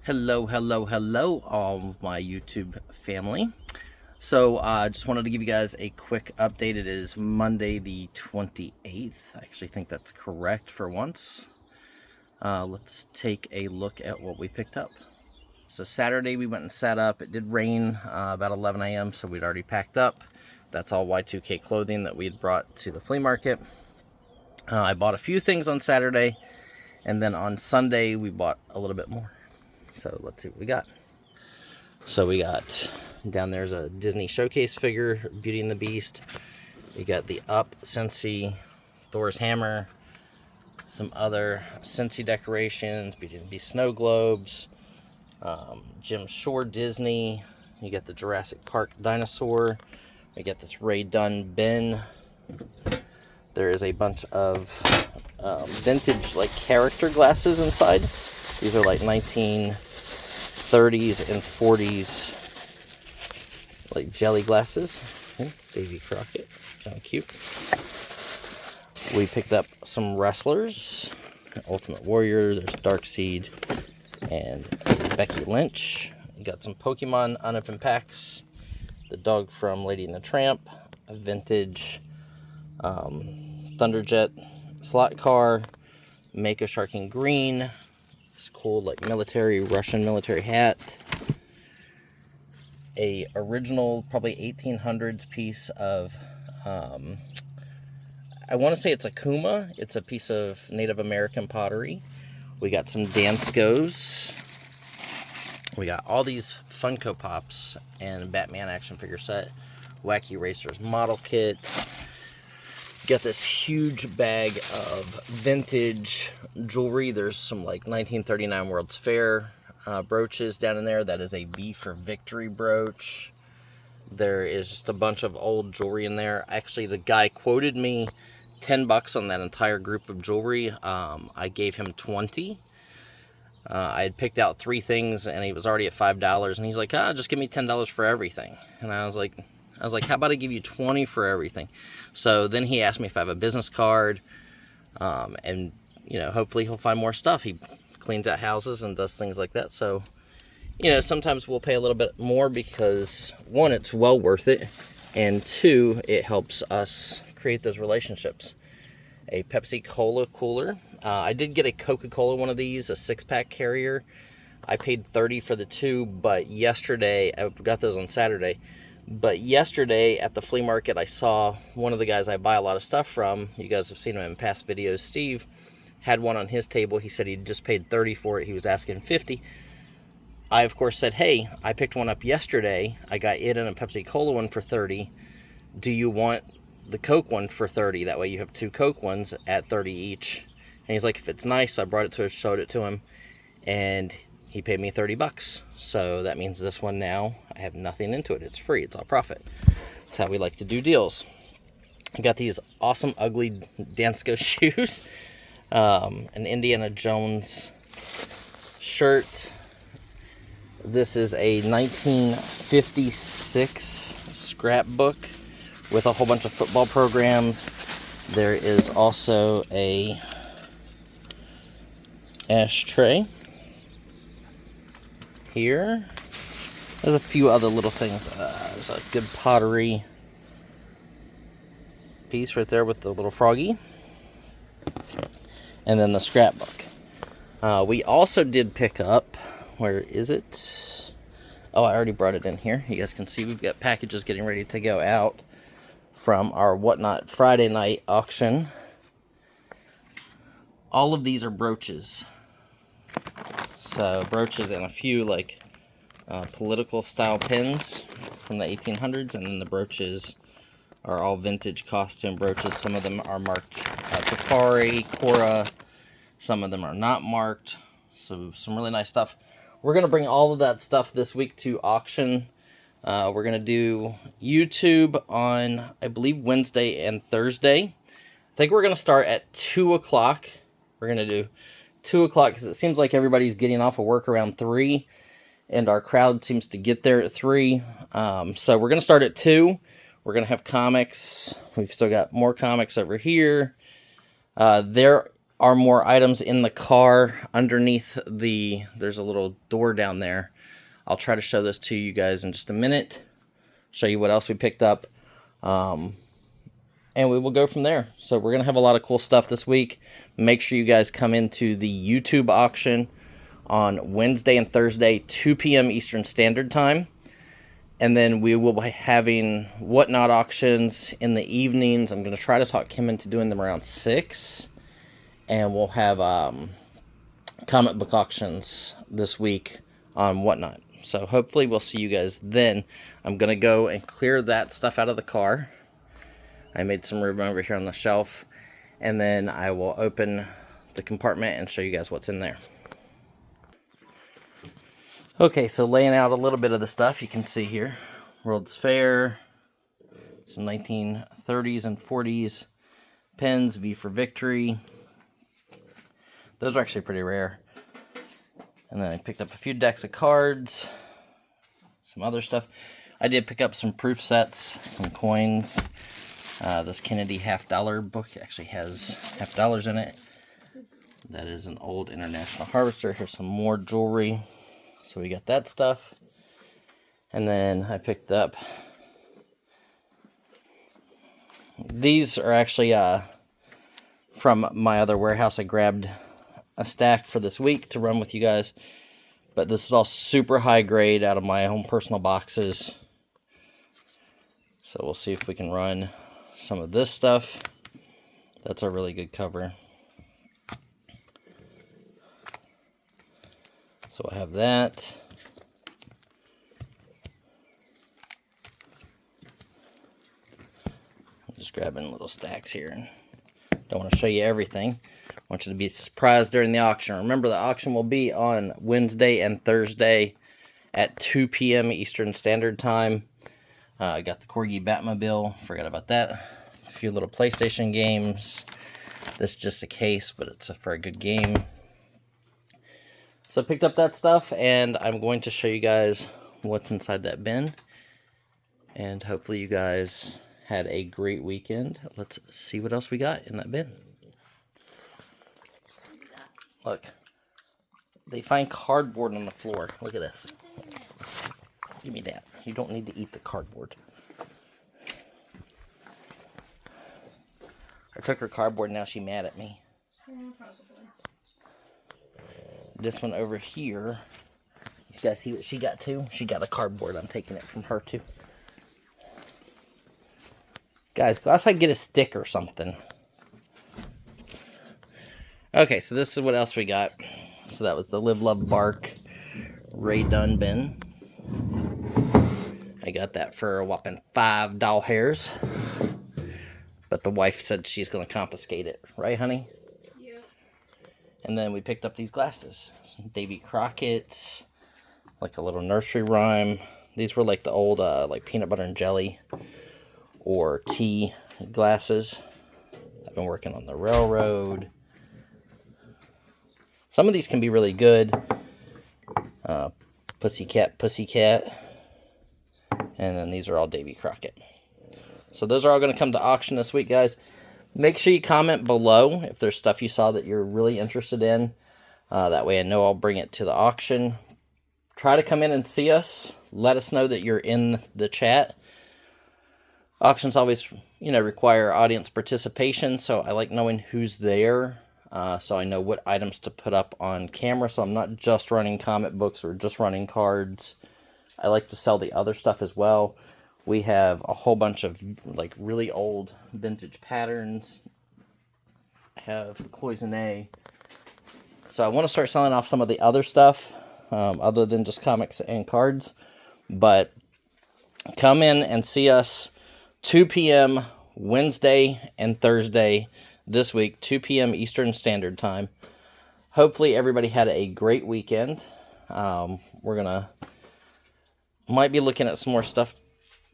Hello, all of my YouTube family. So, just wanted to give you guys a quick update. It is Monday the 28th. I actually think that's correct for once. Let's take a look at what we picked up. So, Saturday we went and sat up. It did rain about 11 a.m., so we'd already packed up. That's all Y2K clothing that we had brought to the flea market. I bought a few things on Saturday, and then on Sunday we bought a little bit more. So let's see what we got. So we got, down there's a Disney showcase figure, Beauty and the Beast. You got the Up Scentsy, Thor's hammer, some other Scentsy decorations, Beauty and the Beast snow globes, Jim Shore Disney. You got the Jurassic Park dinosaur. We got this Ray Dunn bin. There is a bunch of vintage like character glasses inside. These are like 1930s and 40s like jelly glasses. Davy Crockett, kind of cute. We picked up some wrestlers. Ultimate Warrior, there's Darkseid and Becky Lynch. You got some Pokemon unopened packs. The dog from Lady and the Tramp. A vintage Thunderjet slot car. Mako Shark in green. This cool like Russian military hat. A original probably 1800s piece of I want to say it's a kuma. It's a piece of Native American pottery. We got some Danskos. We got all these Funko Pops and Batman action figure set. Wacky Racers model kit. Got this huge bag of vintage jewelry. There's some like 1939 World's Fair brooches down in there. That is a V for Victory brooch. There is just a bunch of old jewelry in there. Actually, the guy quoted me $10 on that entire group of jewelry. I gave him 20. I had picked out 3 things and he was already at $5, and he's like, just give me $10 for everything. And I was like, how about I give you 20 for everything? So then he asked me if I have a business card, and hopefully he'll find more stuff. He cleans out houses and does things like that. So, sometimes we'll pay a little bit more because 1, it's well worth it, and 2, it helps us create those relationships. A Pepsi Cola cooler. I did get a Coca-Cola one of these, a 6-pack carrier. I paid $30 for the 2, but yesterday, I got those on Saturday. But yesterday at the flea market, I saw one of the guys I buy a lot of stuff from. You guys have seen him in past videos. Steve had one on his table. He said he just paid $30 for it. He was asking $50. I, of course, said, hey, I picked one up yesterday. I got it and a Pepsi Cola one for $30. Do you want the Coke one for $30? That way you have 2 Coke ones at $30 each. And he's like, if it's nice, I brought it to him, showed it to him, and he paid me $30. So that means this one now, I have nothing into it. It's free. It's all profit. That's how we like to do deals. I got these awesome, ugly Dansko shoes. An Indiana Jones shirt. This is a 1956 scrapbook with a whole bunch of football programs. There is also a ashtray here. There's a few other little things. There's a good pottery piece right there with the little froggy. And then the scrapbook. We also did pick up, where is it? Oh, I already brought it in here. You guys can see we've got packages getting ready to go out from our Whatnot Friday night auction. All of these are brooches. So brooches and a few like political style pins from the 1800s, and then the brooches are all vintage costume brooches. Some of them are marked Tafari, Cora. Some of them are not marked. So some really nice stuff. We're going to bring all of that stuff this week to auction. We're going to do YouTube on, I believe, Wednesday and Thursday. I think we're going to start at 2 o'clock. We're going to do 2 o'clock because it seems like everybody's getting off of work around 3. And our crowd seems to get there at 3. So we're going to start at 2. We're going to have comics. We've still got more comics over here. There are more items in the car underneath there's a little door down there. I'll try to show this to you guys in just a minute. Show you what else we picked up. And we will go from there. So we're going to have a lot of cool stuff this week. Make sure you guys come into the YouTube auction on Wednesday and Thursday, 2 p.m. Eastern Standard Time. And then we will be having Whatnot auctions in the evenings. I'm going to try to talk Kim into doing them around 6. And we'll have comic book auctions this week on Whatnot. So hopefully we'll see you guys then. I'm going to go and clear that stuff out of the car. I made some room over here on the shelf. And then I will open the compartment and show you guys what's in there. Okay, so laying out a little bit of the stuff you can see here. World's Fair. Some 1930s and 40s pens. V for Victory. Those are actually pretty rare. And then I picked up a few decks of cards. Some other stuff. I did pick up some proof sets, some coins. This Kennedy $50 book actually has $50 in it. That is an old International Harvester. Here's some more jewelry. So we got that stuff. And then I picked up... These are actually from my other warehouse. I grabbed a stack for this week to run with you guys. But this is all super high grade out of my own personal boxes. So we'll see if we can run some of this stuff. That's a really good cover. So I have that. I'm just grabbing little stacks here. Don't want to show you everything. I want you to be surprised during the auction. Remember, the auction will be on Wednesday and Thursday at 2 p.m. Eastern Standard Time. I got the Corgi Batmobile. Forgot about that. A few little PlayStation games. This is just a case, but it's for a good game. So I picked up that stuff, and I'm going to show you guys what's inside that bin. And hopefully you guys had a great weekend. Let's see what else we got in that bin. Look, they find cardboard on the floor. Look at this. Give me that. You don't need to eat the cardboard. I took her cardboard, now she's mad at me. Yeah, probably. This one over here, you guys see what she got too? She got a cardboard. I'm taking it from her too. Guys, go outside and get a stick or something. Okay, so this is what else we got. So that was the Live, Love, Bark Ray Dunn bin. I got that for a whopping $5. But the wife said she's going to confiscate it. Right, honey? Yep. And then we picked up these glasses. Davy Crockett's. Like a little nursery rhyme. These were like the old like peanut butter and jelly or tea glasses. I've been working on the railroad. Some of these can be really good. Pussycat, Pussycat. And then these are all Davy Crockett. So those are all going to come to auction this week, guys. Make sure you comment below if there's stuff you saw that you're really interested in. That way I know I'll bring it to the auction. Try to come in and see us. Let us know that you're in the chat. Auctions always, require audience participation, so I like knowing who's there. So I know what items to put up on camera, so I'm not just running comic books or just running cards. I like to sell the other stuff as well. We have a whole bunch of like really old vintage patterns. I have cloisonne. So I want to start selling off some of the other stuff, other than just comics and cards. But come in and see us 2 p.m. Wednesday and Thursday this week, 2 p.m. Eastern Standard Time. Hopefully everybody had a great weekend. Might be looking at some more stuff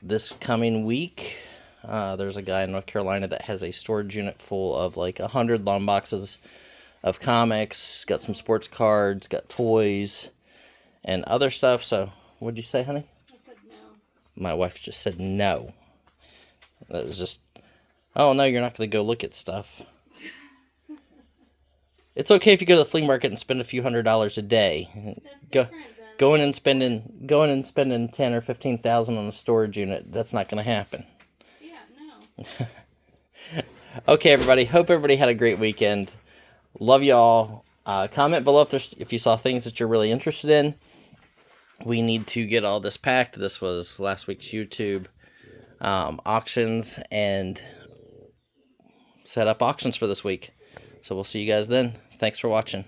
this coming week. There's a guy in North Carolina that has a storage unit full of like 100 long boxes of comics. Got some sports cards, got toys, and other stuff. So, what'd you say, honey? I said no. My wife just said no. That was just, oh no, you're not going to go look at stuff. It's okay if you go to the flea market and spend a few $100s a day. That's Go, different than going and spending 10 or 15,000 on a storage unit. That's not going to happen. yeah, no. Okay, everybody. Hope everybody had a great weekend. Love you all. Comment below if you saw things that you're really interested in. We need to get all this packed. This was last week's YouTube auctions, and set up auctions for this week. So we'll see you guys then. Thanks for watching.